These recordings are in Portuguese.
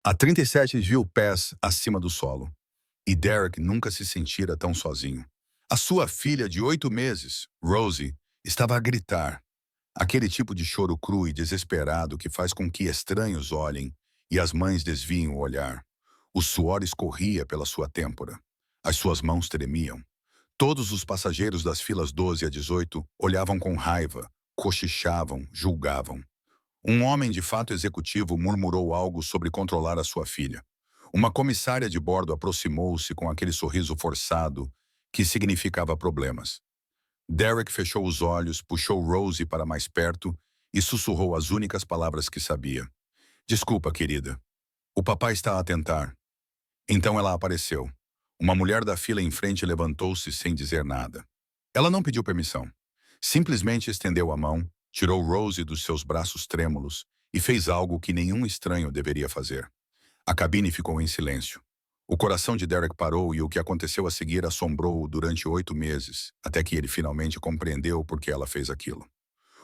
A 37 pés acima do solo. E Derek nunca se sentira tão sozinho. A sua filha de 8 meses, Rosie, estava a gritar. Aquele tipo de choro cru e desesperado que faz com que estranhos olhem e as mães desviem o olhar. O suor escorria pela sua têmpora. As suas mãos tremiam. Todos os passageiros das filas 12 a 18 olhavam com raiva, cochichavam, julgavam. Um homem de fato executivo murmurou algo sobre controlar a sua filha. Uma comissária de bordo aproximou-se com aquele sorriso forçado que significava problemas. Derek fechou os olhos, puxou Rosie para mais perto e sussurrou as únicas palavras que sabia. Desculpa, querida. O papai está a tentar. Então ela apareceu. Uma mulher da fila em frente levantou-se sem dizer nada. Ela não pediu permissão. Simplesmente estendeu a mão, tirou Rosie dos seus braços trêmulos e fez algo que nenhum estranho deveria fazer. A cabine ficou em silêncio. O coração de Derek parou e o que aconteceu a seguir assombrou-o durante 8 meses, até que ele finalmente compreendeu por que ela fez aquilo.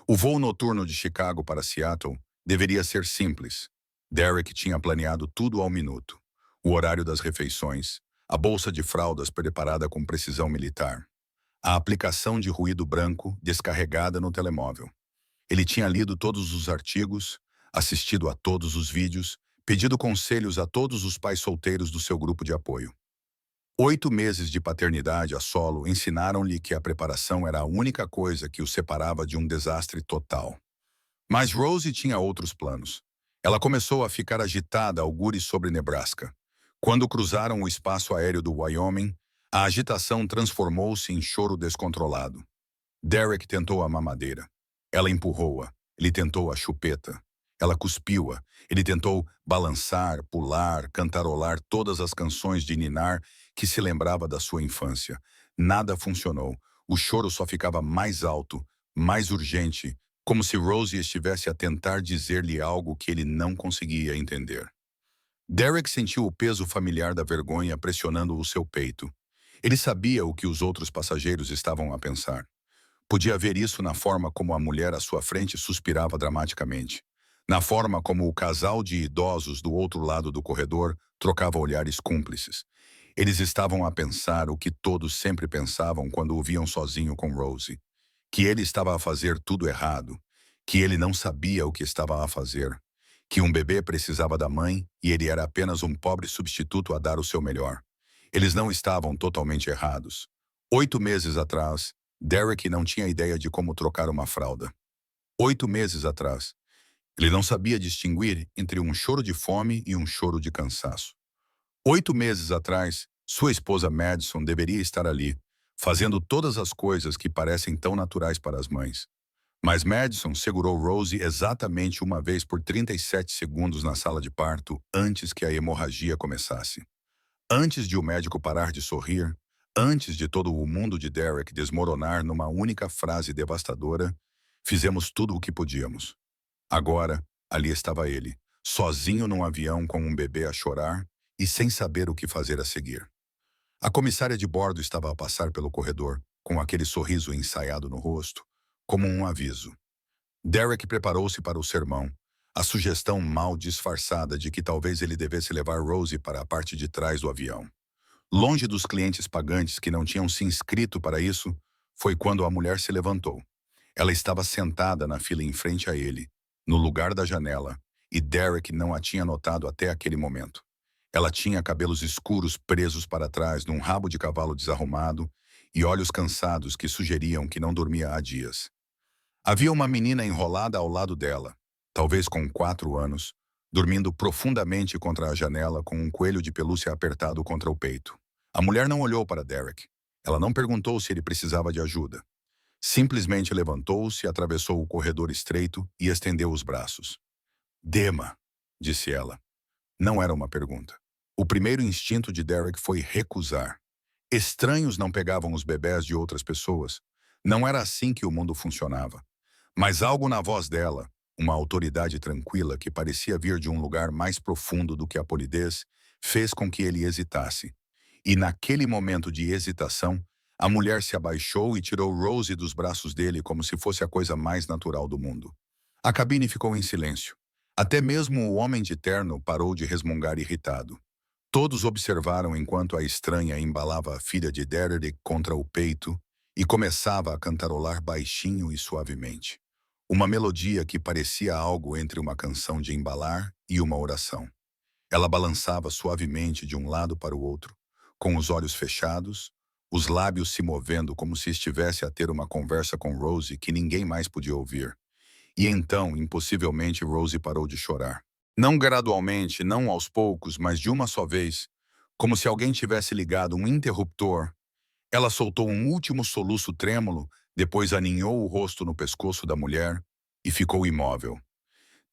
O voo noturno de Chicago para Seattle deveria ser simples. Derek tinha planeado tudo ao minuto. O horário das refeições, a bolsa de fraldas preparada com precisão militar, a aplicação de ruído branco descarregada no telemóvel. Ele tinha lido todos os artigos, assistido a todos os vídeos, pedido conselhos a todos os pais solteiros do seu grupo de apoio. 8 meses de paternidade a solo ensinaram-lhe que a preparação era a única coisa que o separava de um desastre total. Mas Rosie tinha outros planos. Ela começou a ficar agitada algures sobre Nebraska. Quando cruzaram o espaço aéreo do Wyoming, a agitação transformou-se em choro descontrolado. Derek tentou a mamadeira. Ela empurrou-a. Ele tentou a chupeta. Ela cuspiu-a. Ele tentou balançar, pular, cantarolar todas as canções de ninar que se lembrava da sua infância. Nada funcionou. O choro só ficava mais alto, mais urgente, como se Rosie estivesse a tentar dizer-lhe algo que ele não conseguia entender. Derek sentiu o peso familiar da vergonha pressionando o seu peito. Ele sabia o que os outros passageiros estavam a pensar. Podia ver isso na forma como a mulher à sua frente suspirava dramaticamente. Na forma como o casal de idosos do outro lado do corredor trocava olhares cúmplices. Eles estavam a pensar o que todos sempre pensavam quando o viam sozinho com Rosie. Que ele estava a fazer tudo errado. Que ele não sabia o que estava a fazer. Que um bebê precisava da mãe e ele era apenas um pobre substituto a dar o seu melhor. Eles não estavam totalmente errados. 8 meses atrás, Derek não tinha ideia de como trocar uma fralda. 8 meses atrás, ele não sabia distinguir entre um choro de fome e um choro de cansaço. 8 meses atrás, sua esposa Madison deveria estar ali, fazendo todas as coisas que parecem tão naturais para as mães. Mas Madison segurou Rosie exatamente uma vez por 37 segundos na sala de parto antes que a hemorragia começasse. Antes de o médico parar de sorrir, antes de todo o mundo de Derek desmoronar numa única frase devastadora, fizemos tudo o que podíamos. Agora, ali estava ele, sozinho num avião com um bebê a chorar e sem saber o que fazer a seguir. A comissária de bordo estava a passar pelo corredor, com aquele sorriso ensaiado no rosto, como um aviso. Derek preparou-se para o sermão, a sugestão mal disfarçada de que talvez ele devesse levar Rosie para a parte de trás do avião. Longe dos clientes pagantes que não tinham se inscrito para isso, foi quando a mulher se levantou. Ela estava sentada na fila em frente a ele, no lugar da janela, e Derek não a tinha notado até aquele momento. Ela tinha cabelos escuros presos para trás num rabo de cavalo desarrumado e olhos cansados que sugeriam que não dormia há dias. Havia uma menina enrolada ao lado dela, talvez com 4 anos, dormindo profundamente contra a janela com um coelho de pelúcia apertado contra o peito. A mulher não olhou para Derek. Ela não perguntou se ele precisava de ajuda. Simplesmente levantou-se, atravessou o corredor estreito e estendeu os braços. Dema, disse ela. Não era uma pergunta. O primeiro instinto de Derek foi recusar. Estranhos não pegavam os bebés de outras pessoas. Não era assim que o mundo funcionava. Mas algo na voz dela, uma autoridade tranquila que parecia vir de um lugar mais profundo do que a polidez, fez com que ele hesitasse. E naquele momento de hesitação, a mulher se abaixou e tirou Rosie dos braços dele como se fosse a coisa mais natural do mundo. A cabine ficou em silêncio. Até mesmo o homem de terno parou de resmungar irritado. Todos observaram enquanto a estranha embalava a filha de Derek contra o peito e começava a cantarolar baixinho e suavemente. Uma melodia que parecia algo entre uma canção de embalar e uma oração. Ela balançava suavemente de um lado para o outro, com os olhos fechados, os lábios se movendo como se estivesse a ter uma conversa com Rosie que ninguém mais podia ouvir. E então, impossivelmente, Rosie parou de chorar. Não gradualmente, não aos poucos, mas de uma só vez, como se alguém tivesse ligado um interruptor. Ela soltou um último soluço trêmulo, depois aninhou o rosto no pescoço da mulher e ficou imóvel.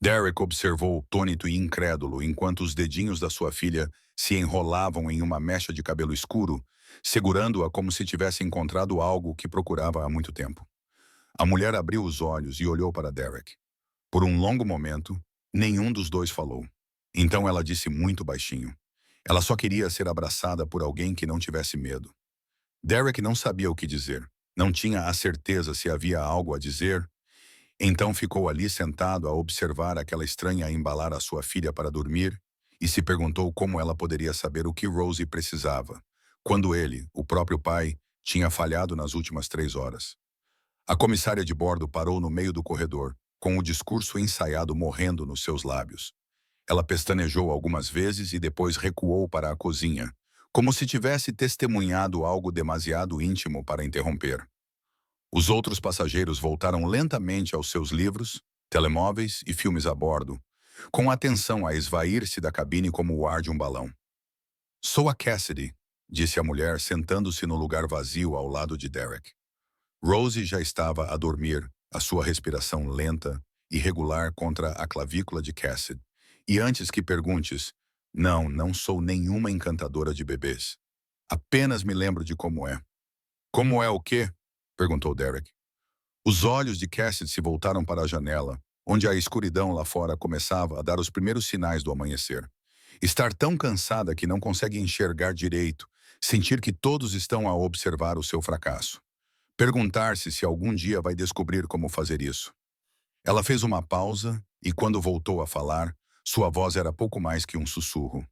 Derek observou atônito e incrédulo enquanto os dedinhos da sua filha se enrolavam em uma mecha de cabelo escuro, segurando-a como se tivesse encontrado algo que procurava há muito tempo. A mulher abriu os olhos e olhou para Derek. Por um longo momento, nenhum dos dois falou. Então ela disse muito baixinho. Ela só queria ser abraçada por alguém que não tivesse medo. Derek não sabia o que dizer. Não tinha a certeza se havia algo a dizer. Então ficou ali sentado a observar aquela estranha embalar a sua filha para dormir e se perguntou como ela poderia saber o que Rosie precisava, quando ele, o próprio pai, tinha falhado nas últimas 3 horas. A comissária de bordo parou no meio do corredor, com o discurso ensaiado morrendo nos seus lábios. Ela pestanejou algumas vezes e depois recuou para a cozinha, como se tivesse testemunhado algo demasiado íntimo para interromper. Os outros passageiros voltaram lentamente aos seus livros, telemóveis e filmes a bordo, com atenção a esvair-se da cabine como o ar de um balão. "Sou a Cassidy", disse a mulher, sentando-se no lugar vazio ao lado de Derek. Rosie já estava a dormir, a sua respiração lenta e regular contra a clavícula de Cassidy. E antes que perguntes, não, não sou nenhuma encantadora de bebês. Apenas me lembro de como é. Como é o quê? Perguntou Derek. Os olhos de Cassidy se voltaram para a janela, onde a escuridão lá fora começava a dar os primeiros sinais do amanhecer. Estar tão cansada que não consegue enxergar direito, sentir que todos estão a observar o seu fracasso. Perguntar-se se algum dia vai descobrir como fazer isso. Ela fez uma pausa e, quando voltou a falar, sua voz era pouco mais que um sussurro.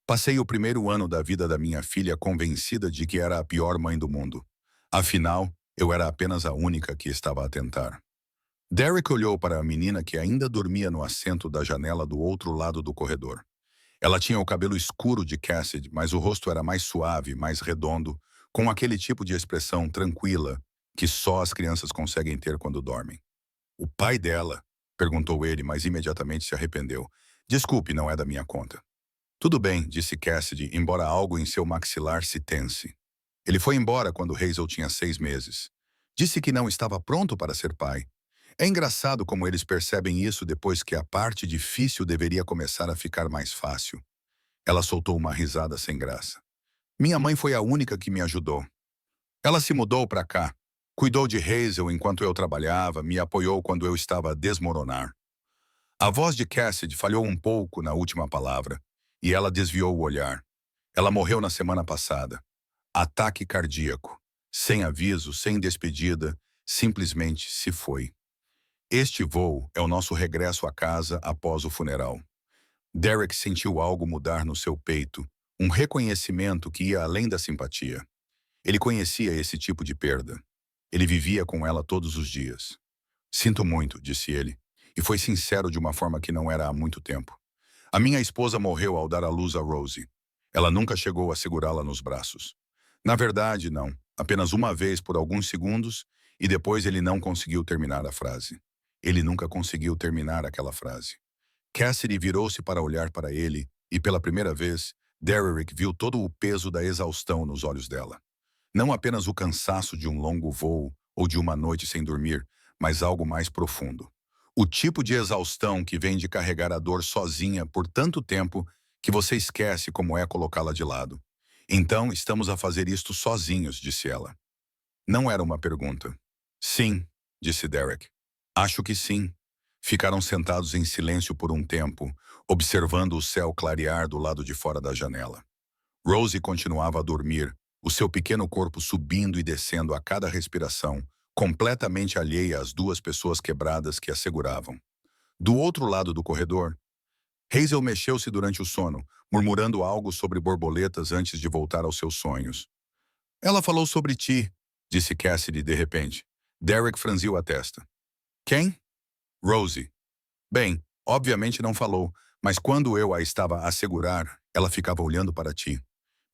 Passei o primeiro ano da vida da minha filha convencida de que era a pior mãe do mundo. Afinal, eu era apenas a única que estava a tentar. Derek olhou para a menina que ainda dormia no assento da janela do outro lado do corredor. Ela tinha o cabelo escuro de Cassidy, mas o rosto era mais suave, mais redondo, com aquele tipo de expressão tranquila que só as crianças conseguem ter quando dormem. "O pai dela?", perguntou ele, mas imediatamente se arrependeu. "Desculpe, não é da minha conta." "Tudo bem", disse Cassidy, embora algo em seu maxilar se tense. Ele foi embora quando Hazel tinha 6 meses. Disse que não estava pronto para ser pai. É engraçado como eles percebem isso depois que a parte difícil deveria começar a ficar mais fácil. Ela soltou uma risada sem graça. "Minha mãe foi a única que me ajudou. Ela se mudou para cá. Cuidou de Hazel enquanto eu trabalhava, me apoiou quando eu estava a desmoronar." A voz de Cassidy falhou um pouco na última palavra, e ela desviou o olhar. "Ela morreu na semana passada. Ataque cardíaco. Sem aviso, sem despedida, simplesmente se foi. Este voo é o nosso regresso à casa após o funeral." Derek sentiu algo mudar no seu peito, um reconhecimento que ia além da simpatia. Ele conhecia esse tipo de perda. Ele vivia com ela todos os dias. "Sinto muito", disse ele, e foi sincero de uma forma que não era há muito tempo. "A minha esposa morreu ao dar à luz a Rosie. Ela nunca chegou a segurá-la nos braços. Na verdade, não. Apenas uma vez por alguns segundos, e depois ele não conseguiu terminar a frase. Ele nunca conseguiu terminar aquela frase." Cassidy virou-se para olhar para ele, e pela primeira vez, Derek viu todo o peso da exaustão nos olhos dela. Não apenas o cansaço de um longo voo ou de uma noite sem dormir, mas algo mais profundo. O tipo de exaustão que vem de carregar a dor sozinha por tanto tempo que você esquece como é colocá-la de lado. "Então, estamos a fazer isto sozinhos", disse ela. Não era uma pergunta. "Sim", disse Derek. "Acho que sim." Ficaram sentados em silêncio por um tempo, observando o céu clarear do lado de fora da janela. Rosie continuava a dormir, o seu pequeno corpo subindo e descendo a cada respiração, completamente alheia às duas pessoas quebradas que a seguravam. Do outro lado do corredor, Hazel mexeu-se durante o sono, murmurando algo sobre borboletas antes de voltar aos seus sonhos. Ela falou sobre ti, disse Cassidy de repente. Derek franziu a testa. Quem? Rosie. Bem, obviamente não falou, mas quando eu a estava a segurar, ela ficava olhando para ti.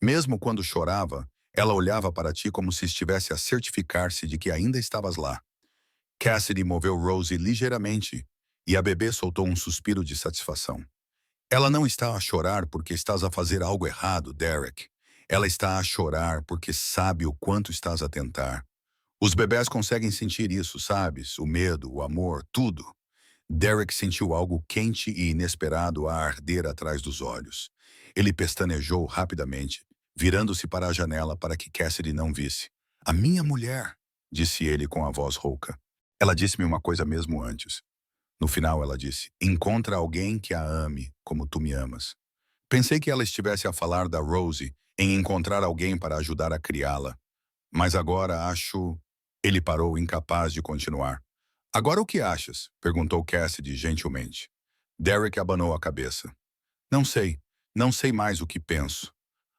Mesmo quando chorava, ela olhava para ti como se estivesse a certificar-se de que ainda estavas lá. Cassidy moveu Rosie ligeiramente, e a bebê soltou um suspiro de satisfação. Ela não está a chorar porque estás a fazer algo errado, Derek. Ela está a chorar porque sabe o quanto estás a tentar. Os bebés conseguem sentir isso, sabes? O medo, o amor, tudo. Derek sentiu algo quente e inesperado a arder atrás dos olhos. Ele pestanejou rapidamente, virando-se para a janela para que Cassidy não visse. A minha mulher, disse ele com a voz rouca. Ela disse-me uma coisa mesmo antes. No final, ela disse, encontra alguém que a ame como tu me amas. Pensei que ela estivesse a falar da Rosie em encontrar alguém para ajudar a criá-la. Mas agora acho... Ele parou, incapaz de continuar. Agora o que achas? Perguntou Cassidy gentilmente. Derek abanou a cabeça. Não sei. Não sei mais o que penso.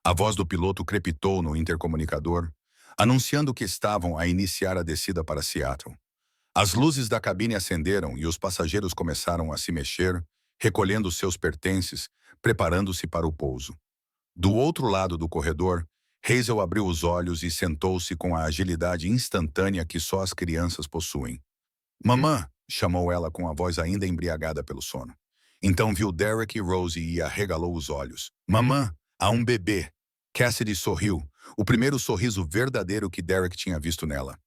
A voz do piloto crepitou no intercomunicador, anunciando que estavam a iniciar a descida para Seattle. As luzes da cabine acenderam e os passageiros começaram a se mexer, recolhendo seus pertences, preparando-se para o pouso. Do outro lado do corredor, Hazel abriu os olhos e sentou-se com a agilidade instantânea que só as crianças possuem. Mamã, chamou ela com a voz ainda embriagada pelo sono. Então viu Derek e Rosie e arregalou os olhos. Mamã, há um bebê. Cassidy sorriu, o primeiro sorriso verdadeiro que Derek tinha visto nela.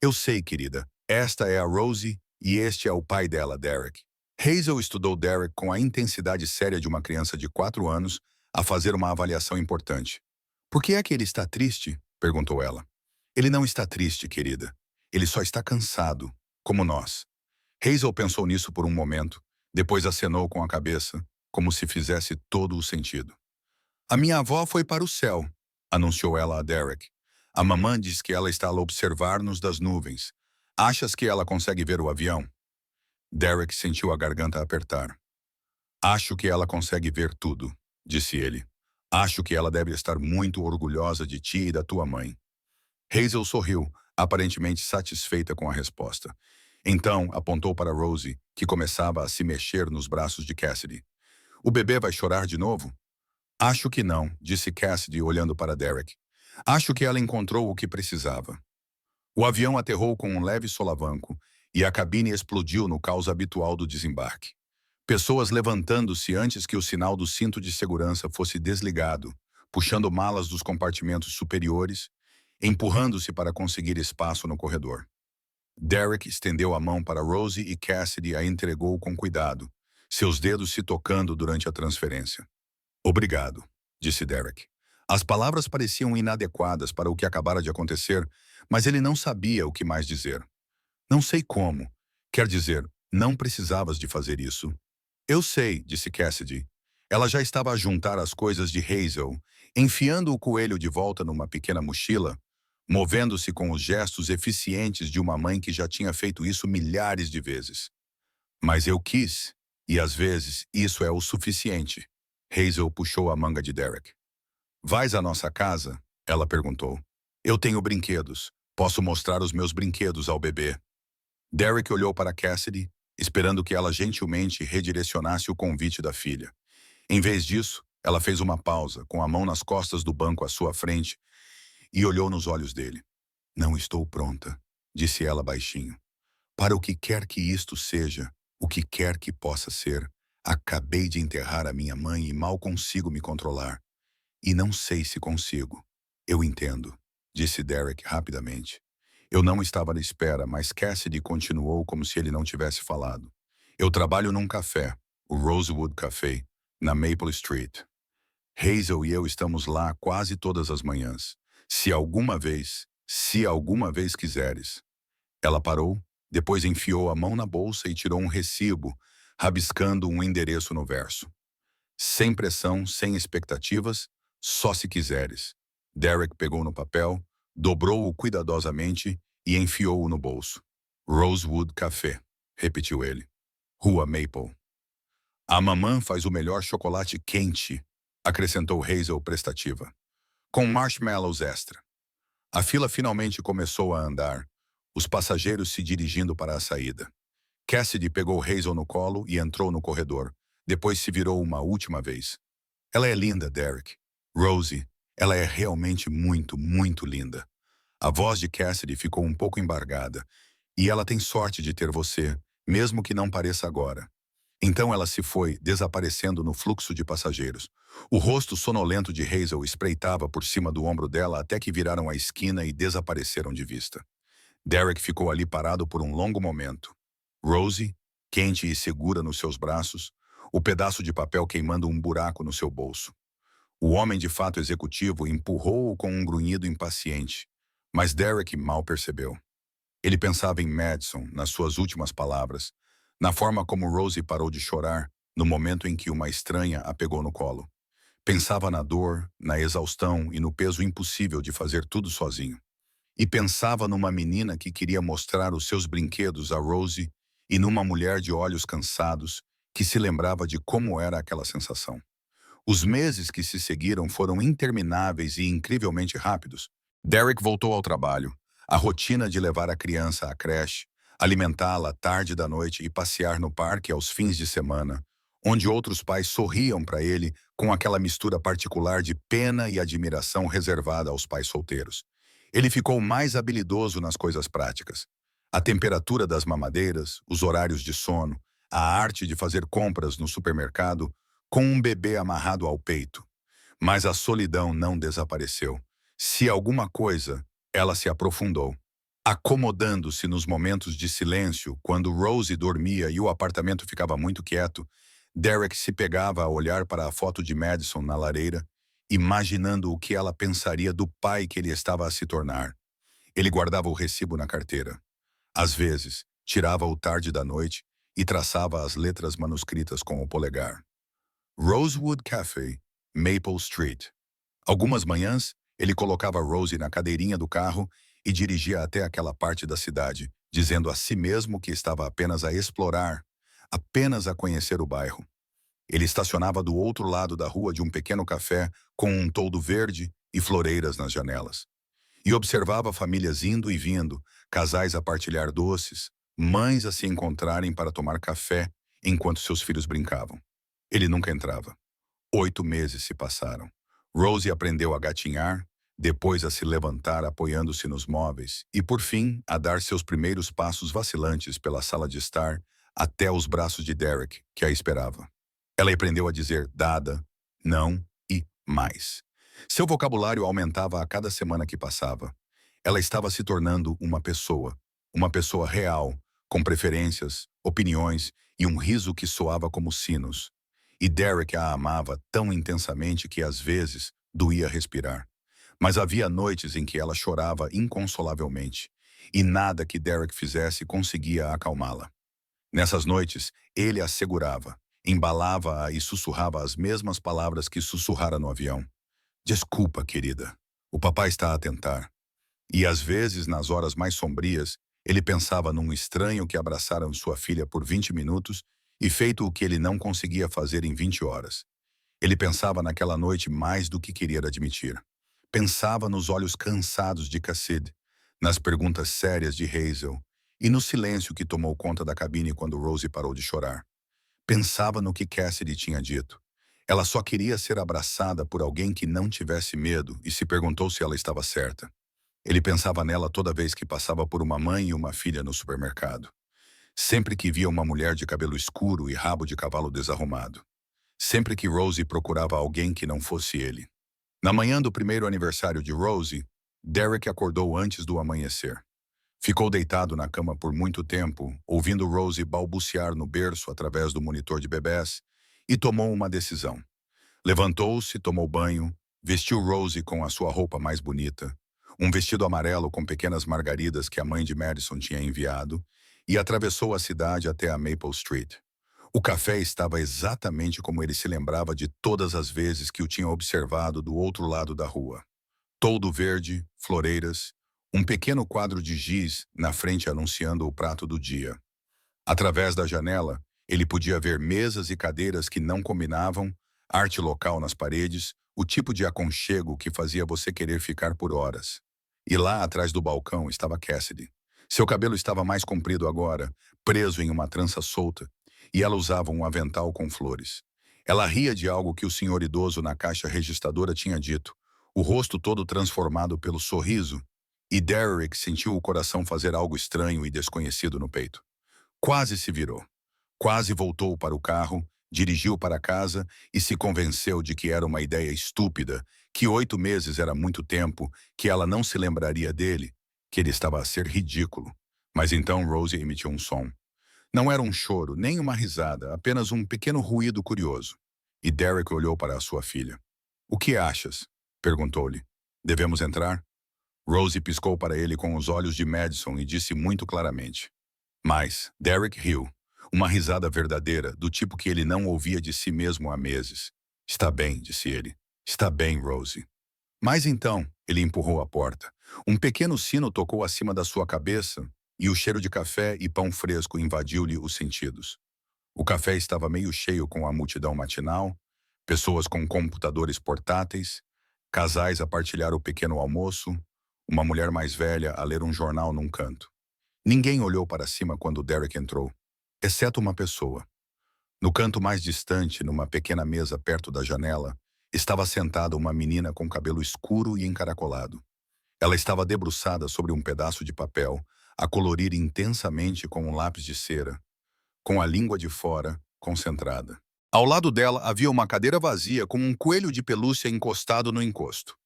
Eu sei, querida. Esta é a Rosie e este é o pai dela, Derek. Hazel estudou Derek com a intensidade séria de uma criança de 4 anos a fazer uma avaliação importante. Por que é que ele está triste? Perguntou ela. Ele não está triste, querida. Ele só está cansado, como nós. Hazel pensou nisso por um momento, depois acenou com a cabeça, como se fizesse todo o sentido. A minha avó foi para o céu, anunciou ela a Derek. A mamã diz que ela está a observar-nos das nuvens. Achas que ela consegue ver o avião? Derek sentiu a garganta apertar. Acho que ela consegue ver tudo, disse ele. Acho que ela deve estar muito orgulhosa de ti e da tua mãe. Hazel sorriu, aparentemente satisfeita com a resposta. Então apontou para Rosie, que começava a se mexer nos braços de Cassidy. O bebê vai chorar de novo? Acho que não, disse Cassidy olhando para Derek. Acho que ela encontrou o que precisava. O avião aterrou com um leve solavanco e a cabine explodiu no caos habitual do desembarque. Pessoas levantando-se antes que o sinal do cinto de segurança fosse desligado, puxando malas dos compartimentos superiores, empurrando-se para conseguir espaço no corredor. Derek estendeu a mão para Rosie e Cassidy a entregou com cuidado, seus dedos se tocando durante a transferência. Obrigado, disse Derek. As palavras pareciam inadequadas para o que acabara de acontecer, mas ele não sabia o que mais dizer. Não sei como. Quer dizer, não precisavas de fazer isso. Eu sei, disse Cassidy. Ela já estava a juntar as coisas de Hazel, enfiando o coelho de volta numa pequena mochila, movendo-se com os gestos eficientes de uma mãe que já tinha feito isso milhares de vezes. Mas eu quis, e às vezes isso é o suficiente. Hazel puxou a manga de Derek. Vais à nossa casa? Ela perguntou. Eu tenho brinquedos. Posso mostrar os meus brinquedos ao bebê. Derek olhou para Cassidy, esperando que ela gentilmente redirecionasse o convite da filha. Em vez disso, ela fez uma pausa, com a mão nas costas do banco à sua frente, e olhou nos olhos dele. Não estou pronta, disse ela baixinho. Para o que quer que isto seja, o que quer que possa ser, acabei de enterrar a minha mãe e mal consigo me controlar. E não sei se consigo. Eu entendo, disse Derek rapidamente. Eu não estava à espera, mas Cassidy continuou como se ele não tivesse falado. Eu trabalho num café, o Rosewood Café, na Maple Street. Hazel e eu estamos lá quase todas as manhãs. Se alguma vez quiseres. Ela parou, depois enfiou a mão na bolsa e tirou um recibo, rabiscando um endereço no verso. Sem pressão, sem expectativas, só se quiseres. Derek pegou no papel, dobrou-o cuidadosamente e enfiou-o no bolso. Rosewood Café, repetiu ele. Rua Maple. A mamã faz o melhor chocolate quente, acrescentou Hazel prestativa, com marshmallows extra. A fila finalmente começou a andar, os passageiros se dirigindo para a saída. Cassidy pegou Hazel no colo e entrou no corredor. Depois se virou uma última vez. Ela é linda, Derek. Rosie, ela é realmente muito, muito linda. A voz de Cassidy ficou um pouco embargada. E ela tem sorte de ter você, mesmo que não pareça agora. Então ela se foi, desaparecendo no fluxo de passageiros. O rosto sonolento de Hazel espreitava por cima do ombro dela até que viraram a esquina e desapareceram de vista. Derek ficou ali parado por um longo momento. Rosie, quente e segura nos seus braços, o pedaço de papel queimando um buraco no seu bolso. O homem de fato executivo empurrou-o com um grunhido impaciente, mas Derek mal percebeu. Ele pensava em Madison, nas suas últimas palavras, na forma como Rosie parou de chorar no momento em que uma estranha a pegou no colo. Pensava na dor, na exaustão e no peso impossível de fazer tudo sozinho. E pensava numa menina que queria mostrar os seus brinquedos a Rosie e numa mulher de olhos cansados que se lembrava de como era aquela sensação. Os meses que se seguiram foram intermináveis e incrivelmente rápidos. Derek voltou ao trabalho. A rotina de levar a criança à creche, alimentá-la tarde da noite e passear no parque aos fins de semana, onde outros pais sorriam para ele com aquela mistura particular de pena e admiração reservada aos pais solteiros. Ele ficou mais habilidoso nas coisas práticas. A temperatura das mamadeiras, os horários de sono, a arte de fazer compras no supermercado, com um bebê amarrado ao peito. Mas a solidão não desapareceu. Se alguma coisa, ela se aprofundou. Acomodando-se nos momentos de silêncio, quando Rosie dormia e o apartamento ficava muito quieto, Derek se pegava a olhar para a foto de Madison na lareira, imaginando o que ela pensaria do pai que ele estava a se tornar. Ele guardava o recibo na carteira. Às vezes, tirava-o tarde da noite e traçava as letras manuscritas com o polegar. Rosewood Café, Maple Street. Algumas manhãs, ele colocava Rosie na cadeirinha do carro e dirigia até aquela parte da cidade, dizendo a si mesmo que estava apenas a explorar, apenas a conhecer o bairro. Ele estacionava do outro lado da rua de um pequeno café com um toldo verde e floreiras nas janelas. E observava famílias indo e vindo, casais a partilhar doces, mães a se encontrarem para tomar café enquanto seus filhos brincavam. Ele nunca entrava. 8 meses se passaram. Rosie aprendeu a gatinhar, depois a se levantar apoiando-se nos móveis e, por fim, a dar seus primeiros passos vacilantes pela sala de estar até os braços de Derek, que a esperava. Ela aprendeu a dizer dada, não e mais. Seu vocabulário aumentava a cada semana que passava. Ela estava se tornando uma pessoa real, com preferências, opiniões e um riso que soava como sinos. E Derek a amava tão intensamente que às vezes doía respirar. Mas havia noites em que ela chorava inconsolavelmente, e nada que Derek fizesse conseguia acalmá-la. Nessas noites, ele a segurava, embalava-a e sussurrava as mesmas palavras que sussurrara no avião. Desculpa, querida. O papai está a tentar. E às vezes, nas horas mais sombrias, ele pensava num estranho que abraçara sua filha por 20 minutos e feito o que ele não conseguia fazer em 20 horas. Ele pensava naquela noite mais do que queria admitir. Pensava nos olhos cansados de Cassidy, nas perguntas sérias de Hazel e no silêncio que tomou conta da cabine quando Rosie parou de chorar. Pensava no que Cassidy tinha dito. Ela só queria ser abraçada por alguém que não tivesse medo e se perguntou se ela estava certa. Ele pensava nela toda vez que passava por uma mãe e uma filha no supermercado. Sempre que via uma mulher de cabelo escuro e rabo de cavalo desarrumado. Sempre que Rosie procurava alguém que não fosse ele. Na manhã do primeiro aniversário de Rosie, Derek acordou antes do amanhecer. Ficou deitado na cama por muito tempo, ouvindo Rosie balbuciar no berço através do monitor de bebés, e tomou uma decisão. Levantou-se, tomou banho, vestiu Rosie com a sua roupa mais bonita, um vestido amarelo com pequenas margaridas que a mãe de Madison tinha enviado, e atravessou a cidade até a Maple Street. O café estava exatamente como ele se lembrava de todas as vezes que o tinha observado do outro lado da rua. Toldo verde, floreiras, um pequeno quadro de giz na frente anunciando o prato do dia. Através da janela, Ele podia ver mesas e cadeiras que não combinavam, arte local nas paredes, o tipo de aconchego que fazia você querer ficar por horas. E lá atrás do balcão estava Cassidy. Seu cabelo estava mais comprido agora, preso em uma trança solta, e ela usava um avental com flores. Ela ria de algo que o senhor idoso na caixa registradora tinha dito, o rosto todo transformado pelo sorriso, e Derek sentiu o coração fazer algo estranho e desconhecido no peito. Quase se virou. Quase voltou para o carro, dirigiu para casa e se convenceu de que era uma ideia estúpida, que 8 meses era muito tempo, que ela não se lembraria dele, que ele estava a ser ridículo. Mas então Rosie emitiu um som. Não era um choro, nem uma risada, apenas um pequeno ruído curioso. E Derek olhou para a sua filha. "O que achas?" perguntou-lhe. "Devemos entrar?" Rosie piscou para ele com os olhos de Madison e disse muito claramente. Mas Derek riu. Uma risada verdadeira, do tipo que ele não ouvia de si mesmo há meses. "Está bem", disse ele. "Está bem, Rosie." Mas então, ele empurrou a porta. Um pequeno sino tocou acima da sua cabeça e o cheiro de café e pão fresco invadiu-lhe os sentidos. O café estava meio cheio com a multidão matinal, pessoas com computadores portáteis, casais a partilhar o pequeno almoço, uma mulher mais velha a ler um jornal num canto. Ninguém olhou para cima quando Derek entrou, exceto uma pessoa. No canto mais distante, numa pequena mesa perto da janela, estava sentada uma menina com cabelo escuro e encaracolado. Ela estava debruçada sobre um pedaço de papel, a colorir intensamente com um lápis de cera, com a língua de fora, concentrada. Ao lado dela havia uma cadeira vazia com um coelho de pelúcia encostado no encosto.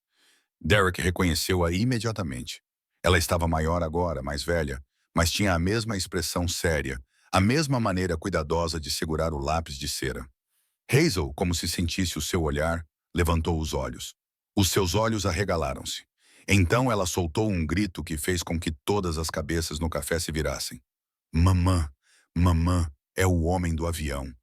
Derek reconheceu-a imediatamente. Ela estava maior agora, mais velha, mas tinha a mesma expressão séria, a mesma maneira cuidadosa de segurar o lápis de cera. Hazel, como se sentisse o seu olhar, levantou os olhos. Os seus olhos arregalaram-se. Então ela soltou um grito que fez com que todas as cabeças no café se virassem. "Mamã, mamã, é o homem do avião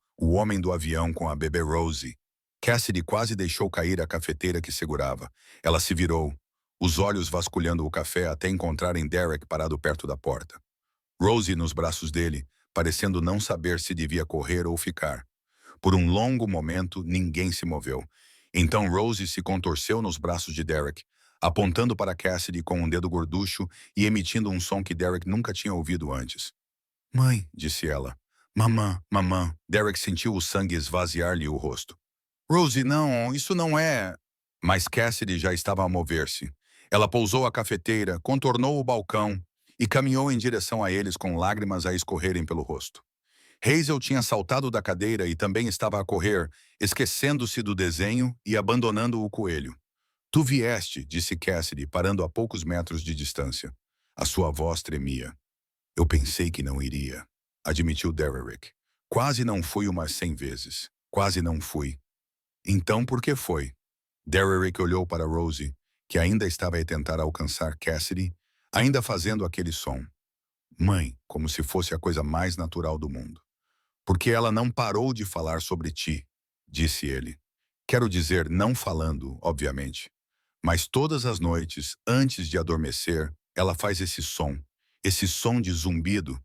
com a bebê Rosie." Cassidy quase deixou cair a cafeteira que segurava. Ela se virou, os olhos vasculhando o café até encontrarem Derek parado perto da porta. Rosie nos braços dele, parecendo não saber se devia correr ou ficar. Por um longo momento, ninguém se moveu. Então Rosie se contorceu nos braços de Derek, apontando para Cassidy com um dedo gorducho e emitindo um som que Derek nunca tinha ouvido antes. "Mãe", disse ela. "Mamã, mamã." Derek sentiu o sangue esvaziar-lhe o rosto. "Rosie, não, isso não é..." Mas Cassidy já estava a mover-se. Ela pousou a cafeteira, contornou o balcão e caminhou em direção a eles com lágrimas a escorrerem pelo rosto. Hazel tinha saltado da cadeira e também estava a correr, esquecendo-se do desenho e abandonando o coelho. "Tu vieste", disse Cassidy, parando a poucos metros de distância. A sua voz tremia. "Eu pensei que não iria", admitiu Derek. "Quase não fui umas 100 vezes. Quase não fui." "Então por que foi?" Derek olhou para Rosie, que ainda estava a tentar alcançar Cassidy, ainda fazendo aquele som. "Mãe", como se fosse a coisa mais natural do mundo. "Porque ela não parou de falar sobre ti", disse ele. "Quero dizer, não falando, obviamente. Mas todas as noites, antes de adormecer, ela faz esse som de zumbido,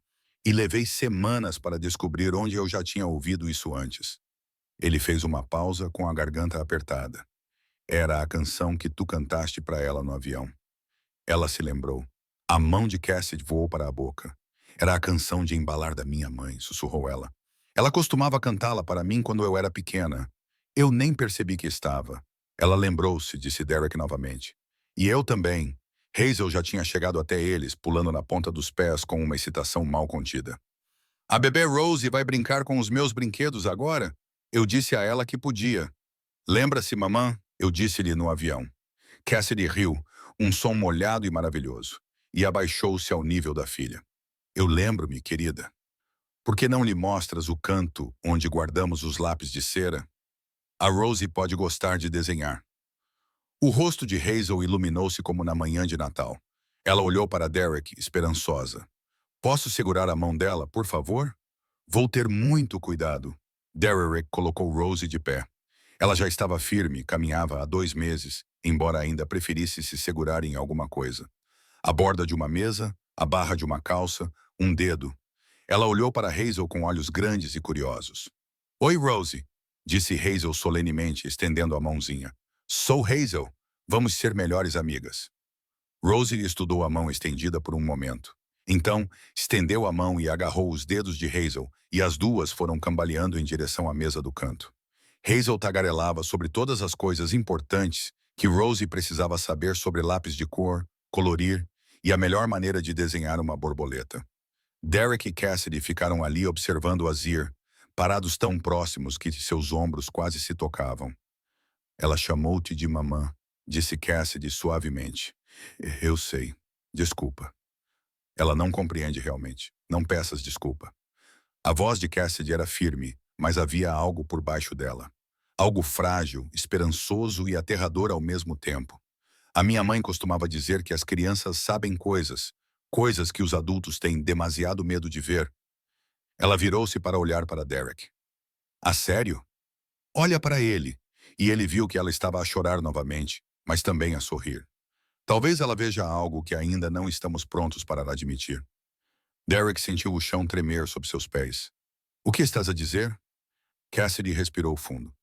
e levei semanas para descobrir onde eu já tinha ouvido isso antes." Ele fez uma pausa com a garganta apertada. "Era a canção que tu cantaste para ela no avião." Ela se lembrou. A mão de Cassidy voou para a boca. "Era a canção de embalar da minha mãe", sussurrou ela. "Ela costumava cantá-la para mim quando eu era pequena. Eu nem percebi que estava." Ela lembrou-se, disse Derek novamente. "E eu também." Hazel já tinha chegado até eles, pulando na ponta dos pés com uma excitação mal contida. "A bebê Rosie vai brincar com os meus brinquedos agora?" Eu disse a ela que podia. "Lembra-se, mamã?" Eu disse-lhe no avião. Cassidy riu, um som molhado e maravilhoso, e abaixou-se ao nível da filha. "Eu lembro-me, querida. Por que não lhe mostras o canto onde guardamos os lápis de cera? A Rosie pode gostar de desenhar." O rosto de Hazel iluminou-se como na manhã de Natal. Ela olhou para Derek, esperançosa. "Posso segurar a mão dela, por favor?" "Vou ter muito cuidado." Derek colocou Rosie de pé. Ela já estava firme, caminhava há 2 meses, embora ainda preferisse se segurar em alguma coisa. A borda de uma mesa, a barra de uma calça, um dedo. Ela olhou para Hazel com olhos grandes e curiosos. Oi, Rosie, disse Hazel solenemente, estendendo a mãozinha. Sou Hazel. Vamos ser melhores amigas. Rosie estudou a mão estendida por um momento. Então, estendeu a mão e agarrou os dedos de Hazel, e as duas foram cambaleando em direção à mesa do canto. Hazel tagarelava sobre todas as coisas importantes que Rosie precisava saber sobre lápis de cor, colorir e a melhor maneira de desenhar uma borboleta. Derek e Cassidy ficaram ali observando Azir, parados tão próximos que seus ombros quase se tocavam. Ela chamou-te de mamã, disse Cassidy suavemente. Eu sei. Desculpa. Ela não compreende realmente. Não peças desculpa. A voz de Cassidy era firme, mas havia algo por baixo dela. Algo frágil, esperançoso e aterrador ao mesmo tempo. A minha mãe costumava dizer que as crianças sabem coisas, coisas que os adultos têm demasiado medo de ver. Ela virou-se para olhar para Derek. A sério? Olha para ele. E ele viu que ela estava a chorar novamente, mas também a sorrir. Talvez ela veja algo que ainda não estamos prontos para admitir. Derek sentiu o chão tremer sob seus pés. O que estás a dizer? Cassidy respirou fundo.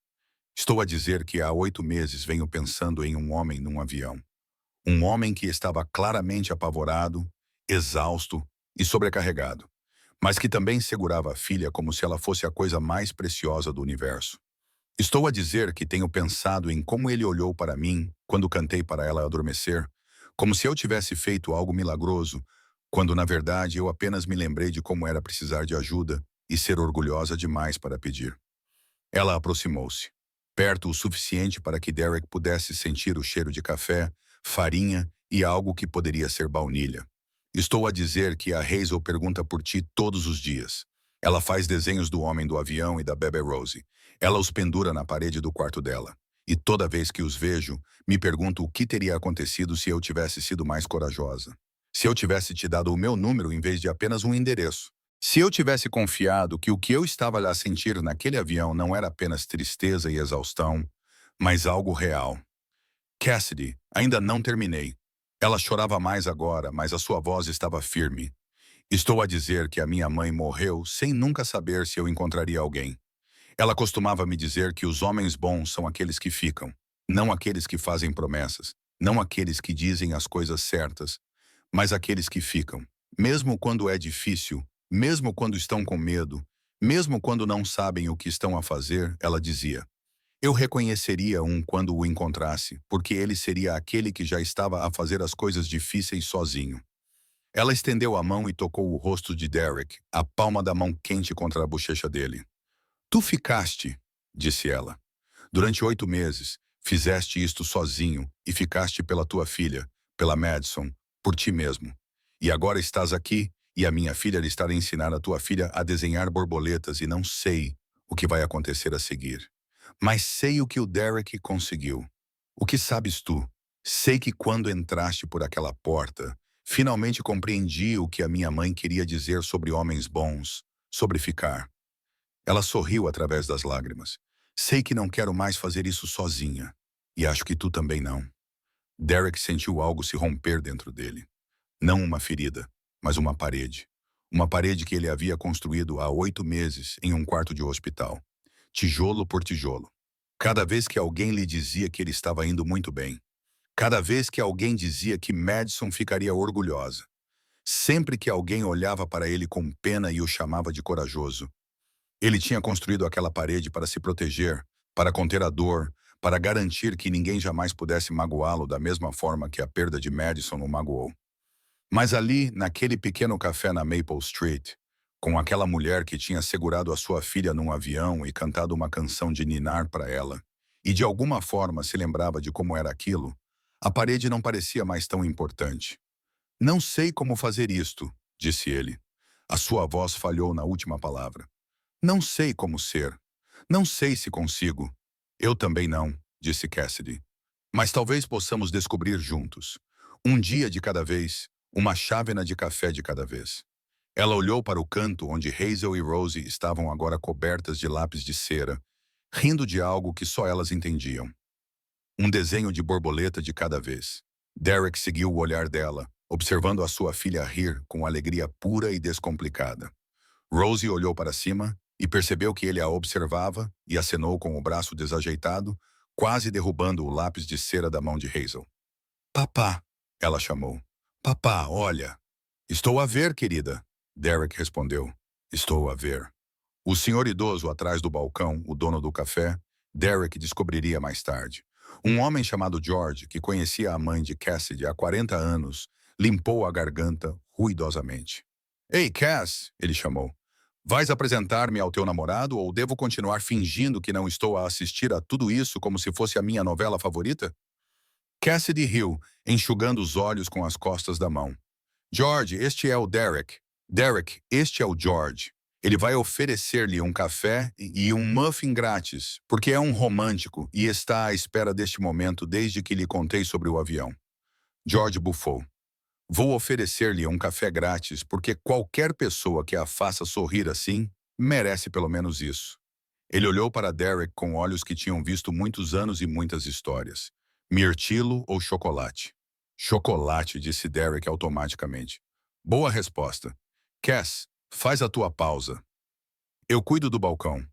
Estou a dizer que há 8 meses venho pensando em um homem num avião. Um homem que estava claramente apavorado, exausto e sobrecarregado, mas que também segurava a filha como se ela fosse a coisa mais preciosa do universo. Estou a dizer que tenho pensado em como ele olhou para mim quando cantei para ela adormecer, como se eu tivesse feito algo milagroso, quando na verdade eu apenas me lembrei de como era precisar de ajuda e ser orgulhosa demais para pedir. Ela aproximou-se, perto o suficiente para que Derek pudesse sentir o cheiro de café, farinha e algo que poderia ser baunilha. Estou a dizer que a Hazel pergunta por ti todos os dias. Ela faz desenhos do homem do avião e da bebê Rosie. Ela os pendura na parede do quarto dela. E toda vez que os vejo, me pergunto o que teria acontecido se eu tivesse sido mais corajosa. Se eu tivesse te dado o meu número em vez de apenas um endereço. Se eu tivesse confiado que o que eu estava a sentir naquele avião não era apenas tristeza e exaustão, mas algo real. Cassidy, ainda não terminei. Ela chorava mais agora, mas a sua voz estava firme. Estou a dizer que a minha mãe morreu sem nunca saber se eu encontraria alguém. Ela costumava me dizer que os homens bons são aqueles que ficam, não aqueles que fazem promessas, não aqueles que dizem as coisas certas, mas aqueles que ficam, mesmo quando é difícil, mesmo quando estão com medo, mesmo quando não sabem o que estão a fazer, ela dizia. Eu reconheceria um quando o encontrasse, porque ele seria aquele que já estava a fazer as coisas difíceis sozinho. Ela estendeu a mão e tocou o rosto de Derek, a palma da mão quente contra a bochecha dele. Tu ficaste, disse ela. Durante 8 meses, fizeste isto sozinho e ficaste pela tua filha, pela Madison, por ti mesmo. E agora estás aqui e a minha filha está a ensinar a tua filha a desenhar borboletas e não sei o que vai acontecer a seguir. Mas sei o que o Derek conseguiu. O que sabes tu? Sei que quando entraste por aquela porta, finalmente compreendi o que a minha mãe queria dizer sobre homens bons, sobre ficar. Ela sorriu através das lágrimas. Sei que não quero mais fazer isso sozinha. E acho que tu também não. Derek sentiu algo se romper dentro dele. Não uma ferida, mas uma parede. Uma parede que ele havia construído há 8 meses em um quarto de hospital. Tijolo por tijolo. Cada vez que alguém lhe dizia que ele estava indo muito bem. Cada vez que alguém dizia que Madison ficaria orgulhosa. Sempre que alguém olhava para ele com pena e o chamava de corajoso. Ele tinha construído aquela parede para se proteger, para conter a dor, para garantir que ninguém jamais pudesse magoá-lo da mesma forma que a perda de Madison o magoou. Mas ali, naquele pequeno café na Maple Street, com aquela mulher que tinha segurado a sua filha num avião e cantado uma canção de ninar para ela, e de alguma forma se lembrava de como era aquilo, a parede não parecia mais tão importante. Não sei como fazer isto, disse ele. A sua voz falhou na última palavra. Não sei como ser. Não sei se consigo. Eu também não, disse Cassidy. Mas talvez possamos descobrir juntos. Um dia de cada vez, uma chávena de café de cada vez. Ela olhou para o canto onde Hazel e Rosie estavam agora cobertas de lápis de cera, rindo de algo que só elas entendiam. Um desenho de borboleta de cada vez. Derek seguiu o olhar dela, observando a sua filha rir com alegria pura e descomplicada. Rosie olhou para cima e percebeu que ele a observava e acenou com o braço desajeitado, quase derrubando o lápis de cera da mão de Hazel. Papá, ela chamou. Papá, olha. Estou a ver, querida, Derek respondeu. Estou a ver. O senhor idoso atrás do balcão, o dono do café, Derek descobriria mais tarde. Um homem chamado George, que conhecia a mãe de Cassidy há 40 anos, limpou a garganta ruidosamente. Ei, Cass, ele chamou. Vais apresentar-me ao teu namorado ou devo continuar fingindo que não estou a assistir a tudo isso como se fosse a minha novela favorita? Cassidy riu, enxugando os olhos com as costas da mão. George, este é o Derek. Derek, este é o George. Ele vai oferecer-lhe um café e um muffin grátis, porque é um romântico e está à espera deste momento desde que lhe contei sobre o avião. George bufou. Vou oferecer-lhe um café grátis porque qualquer pessoa que a faça sorrir assim merece pelo menos isso. Ele olhou para Derek com olhos que tinham visto muitos anos e muitas histórias. Mirtilo ou chocolate? Chocolate, disse Derek automaticamente. Boa resposta. Cass, faz a tua pausa. Eu cuido do balcão.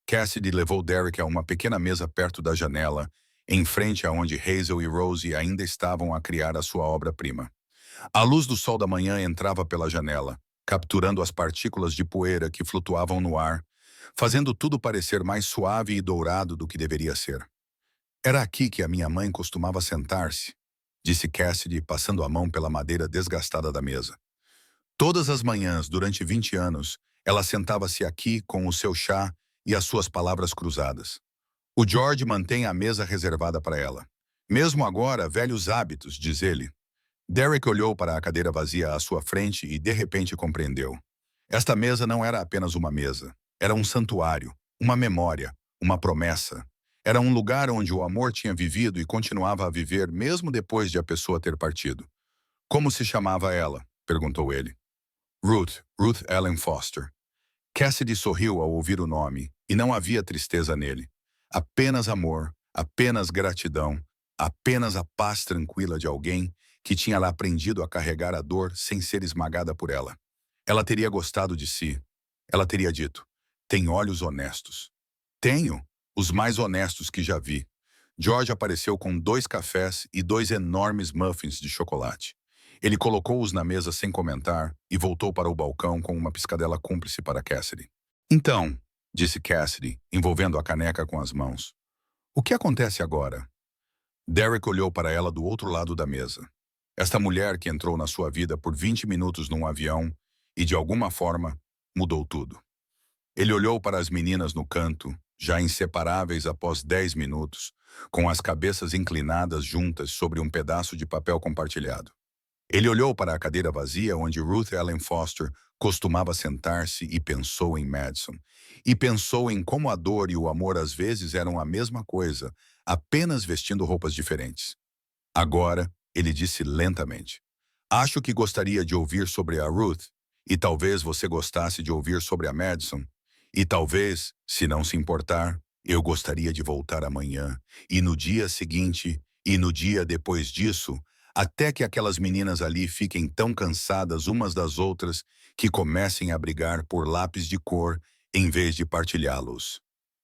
Cassidy levou Derek a uma pequena mesa perto da janela, em frente aonde Hazel e Rosie ainda estavam a criar a sua obra-prima. A luz do sol da manhã entrava pela janela, capturando as partículas de poeira que flutuavam no ar, fazendo tudo parecer mais suave e dourado do que deveria ser. Era aqui que a minha mãe costumava sentar-se, disse Cassidy, passando a mão pela madeira desgastada da mesa. Todas as manhãs, durante 20 anos, ela sentava-se aqui com o seu chá e as suas palavras cruzadas. O George mantém a mesa reservada para ela. Mesmo agora, velhos hábitos, diz ele. Derek olhou para a cadeira vazia à sua frente e de repente compreendeu. Esta mesa não era apenas uma mesa. Era um santuário, uma memória, uma promessa. Era um lugar onde o amor tinha vivido e continuava a viver mesmo depois de a pessoa ter partido. Como se chamava ela? Perguntou ele. Ruth Ellen Foster. Cassidy sorriu ao ouvir o nome, e não havia tristeza nele. Apenas amor, apenas gratidão, apenas a paz tranquila de alguém que tinha lá aprendido a carregar a dor sem ser esmagada por ela. Ela teria gostado de si. Ela teria dito, tem olhos honestos. Tenho, os mais honestos que já vi. George apareceu com 2 cafés e 2 enormes muffins de chocolate. Ele colocou-os na mesa sem comentar e voltou para o balcão com uma piscadela cúmplice para Cassidy. Então, disse Cassidy, envolvendo a caneca com as mãos. O que acontece agora? Derek olhou para ela do outro lado da mesa. Esta mulher que entrou na sua vida por 20 minutos num avião e, de alguma forma, mudou tudo. Ele olhou para as meninas no canto, já inseparáveis após 10 minutos, com as cabeças inclinadas juntas sobre um pedaço de papel compartilhado. Ele olhou para a cadeira vazia onde Ruth Ellen Foster costumava sentar-se e pensou em Madison. E pensou em como a dor e o amor às vezes eram a mesma coisa, apenas vestindo roupas diferentes. Agora, ele disse lentamente, acho que gostaria de ouvir sobre a Ruth, e talvez você gostasse de ouvir sobre a Madison, e talvez, se não se importar, eu gostaria de voltar amanhã, e no dia seguinte, e no dia depois disso, até que aquelas meninas ali fiquem tão cansadas umas das outras que comecem a brigar por lápis de cor em vez de partilhá-los.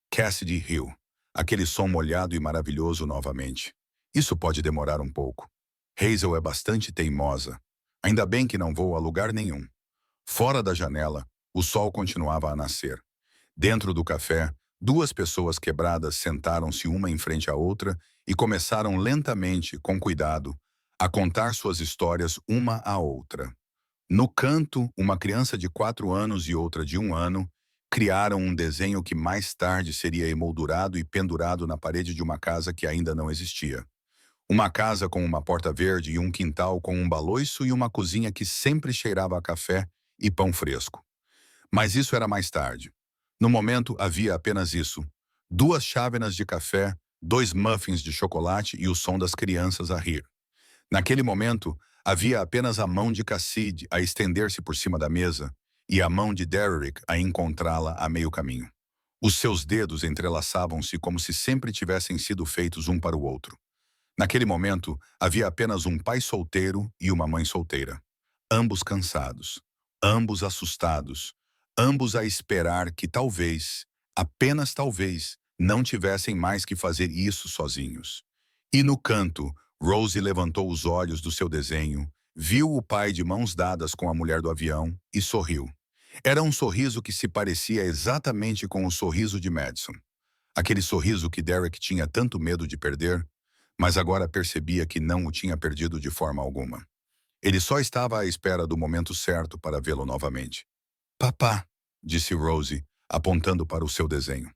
Cassidy riu, aquele som molhado e maravilhoso novamente. Isso pode demorar um pouco. Hazel é bastante teimosa. Ainda bem que não vou a lugar nenhum. Fora da janela, o sol continuava a nascer. Dentro do café, 2 pessoas quebradas sentaram-se uma em frente à outra e começaram lentamente, com cuidado, a contar suas histórias uma à outra. No canto, uma criança de 4 anos e outra de 1 ano criaram um desenho que mais tarde seria emoldurado e pendurado na parede de uma casa que ainda não existia. Uma casa com uma porta verde e um quintal com um baloiço e uma cozinha que sempre cheirava a café e pão fresco. Mas isso era mais tarde. No momento, havia apenas isso. 2 chávenas de café, 2 muffins de chocolate e o som das crianças a rir. Naquele momento, havia apenas a mão de Cassidy a estender-se por cima da mesa e a mão de Derek a encontrá-la a meio caminho. Os seus dedos entrelaçavam-se como se sempre tivessem sido feitos um para o outro. Naquele momento, havia apenas um pai solteiro e uma mãe solteira. Ambos cansados, ambos assustados, ambos a esperar que talvez, apenas talvez, não tivessem mais que fazer isso sozinhos. E no canto, Rosie levantou os olhos do seu desenho, viu o pai de mãos dadas com a mulher do avião e sorriu. Era um sorriso que se parecia exatamente com o sorriso de Madison. Aquele sorriso que Derek tinha tanto medo de perder, mas agora percebia que não o tinha perdido de forma alguma. Ele só estava à espera do momento certo para vê-lo novamente. Papá, disse Rosie, apontando para o seu desenho.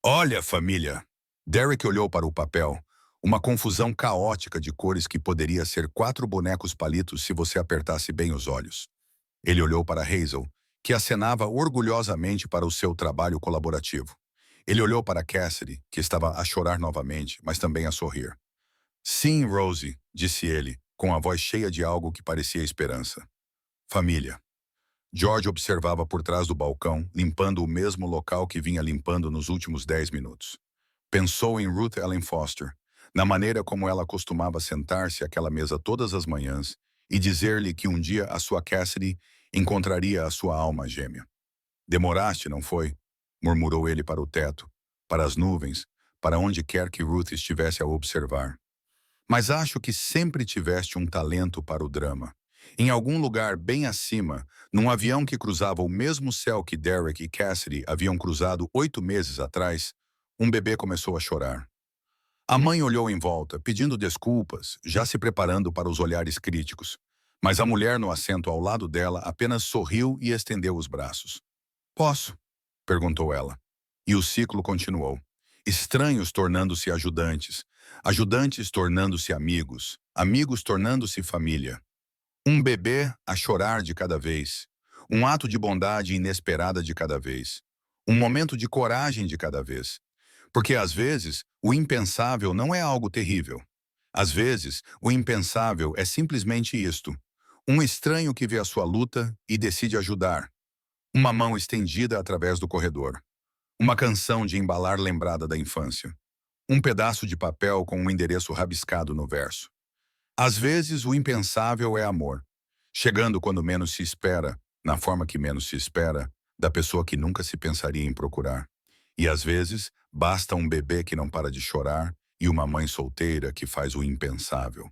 Olha, família! Derek olhou para o papel, uma confusão caótica de cores que poderia ser 4 bonecos palitos se você apertasse bem os olhos. Ele olhou para Hazel, que acenava orgulhosamente para o seu trabalho colaborativo. Ele olhou para Cassidy, que estava a chorar novamente, mas também a sorrir. Sim, Rosie, disse ele, com a voz cheia de algo que parecia esperança. Família. George observava por trás do balcão, limpando o mesmo local que vinha limpando nos últimos 10 minutos. Pensou em Ruth Ellen Foster, na maneira como ela costumava sentar-se àquela mesa todas as manhãs e dizer-lhe que um dia a sua Cassidy encontraria a sua alma gêmea. Demoraste, não foi? Murmurou ele para o teto, para as nuvens, para onde quer que Ruth estivesse a observar. Mas acho que sempre tiveste um talento para o drama. Em algum lugar bem acima, num avião que cruzava o mesmo céu que Derek e Cassidy haviam cruzado 8 meses atrás, um bebê começou a chorar. A mãe olhou em volta, pedindo desculpas, já se preparando para os olhares críticos. Mas a mulher no assento ao lado dela apenas sorriu e estendeu os braços. Posso? Perguntou ela. E o ciclo continuou. Estranhos tornando-se ajudantes, ajudantes tornando-se amigos, amigos tornando-se família. Um bebê a chorar de cada vez, um ato de bondade inesperada de cada vez, um momento de coragem de cada vez. Porque às vezes o impensável não é algo terrível. Às vezes o impensável é simplesmente isto: um estranho que vê a sua luta e decide ajudar. Uma mão estendida através do corredor. Uma canção de embalar lembrada da infância. Um pedaço de papel com um endereço rabiscado no verso. Às vezes, o impensável é amor, chegando quando menos se espera, na forma que menos se espera, da pessoa que nunca se pensaria em procurar. E às vezes, basta um bebê que não para de chorar e uma mãe solteira que faz o impensável.